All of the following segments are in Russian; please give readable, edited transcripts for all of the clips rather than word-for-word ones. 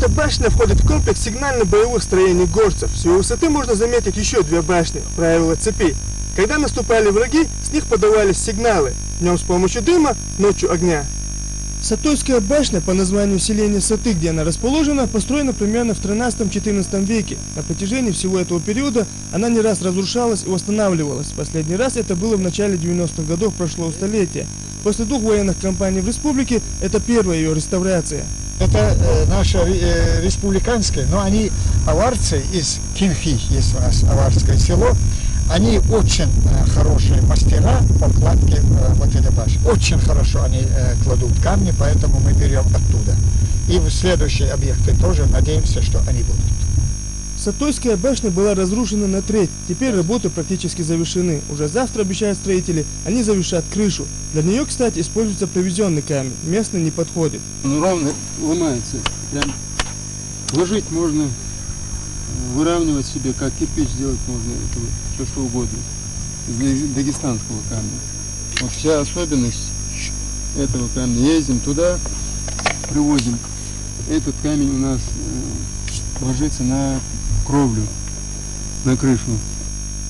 башня входит в комплекс сигнально-боевых строений горцев. С его высоты можно заметить еще две башни, правила цепи. Когда наступали враги, с них подавались сигналы. Днем с помощью дыма, ночью огня. Сатойская башня, по названию селения Саты, где она расположена, построена примерно в 13-14 веке. На протяжении всего этого периода она не раз разрушалась и восстанавливалась. Последний раз это было в начале 90-х годов прошлого столетия. После 2 военных кампаний в республике это первая ее реставрация. Это наша республиканская, но они аварцы из Кинхи, есть у нас аварское село. Они очень хорошие мастера по кладке вот этой башни. Очень хорошо они кладут камни, поэтому мы берем оттуда. И в следующие объекты тоже надеемся, что они будут. Сатойская башня была разрушена на треть. Теперь работы практически завершены. Уже завтра, обещают строители, они завершат крышу. Для нее, кстати, используется привезенный камень. Местный не подходит. Он ровно ломается. Прям ложить можно, выравнивать себе, как кирпич сделать можно. Это все что угодно. Из дагестанского камня. Вот вся особенность этого камня. Ездим туда, привозим. Этот камень у нас ложится на кровлю, на крышу.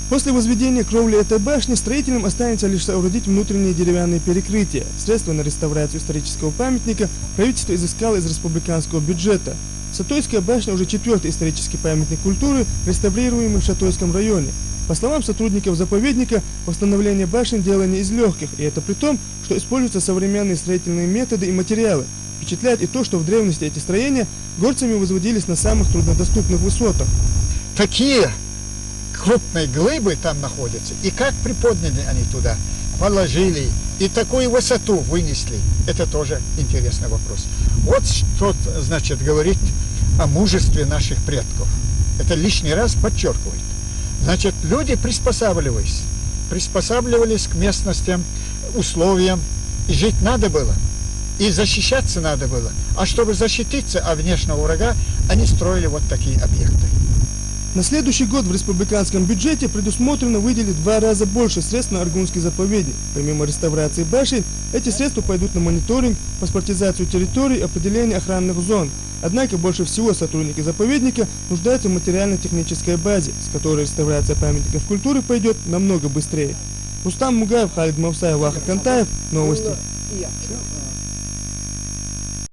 После возведения кровли этой башни строителям останется лишь соорудить внутренние деревянные перекрытия. Средства на реставрацию исторического памятника правительство изыскало из республиканского бюджета. Сатойская башня уже 4-й исторический памятник культуры, реставрируемый в Шатойском районе. По словам сотрудников заповедника, восстановление башен дело не из легких, и это при том, что используются современные строительные методы и материалы. Впечатляет и то, что в древности эти строения горцами возводились на самых труднодоступных высотах. Такие крупные глыбы там находятся, и как приподняли они туда, положили, и такую высоту вынесли, это тоже интересный вопрос. Вот что, значит, говорит о мужестве наших предков. Это лишний раз подчеркивает. Значит, люди приспосабливались к местностям, условиям, и жить надо было. И защищаться надо было. А чтобы защититься от внешнего врага, они строили вот такие объекты. На следующий год в республиканском бюджете предусмотрено выделить в 2 раза больше средств на Аргунский заповедник. Помимо реставрации башен, эти средства пойдут на мониторинг, паспортизацию территорий, определение охранных зон. Однако больше всего сотрудники заповедника нуждаются в материально-технической базе, с которой реставрация памятников культуры пойдет намного быстрее. Рустам Мугаев, Халид Мавсаев, Ваха Кантаев. Новости.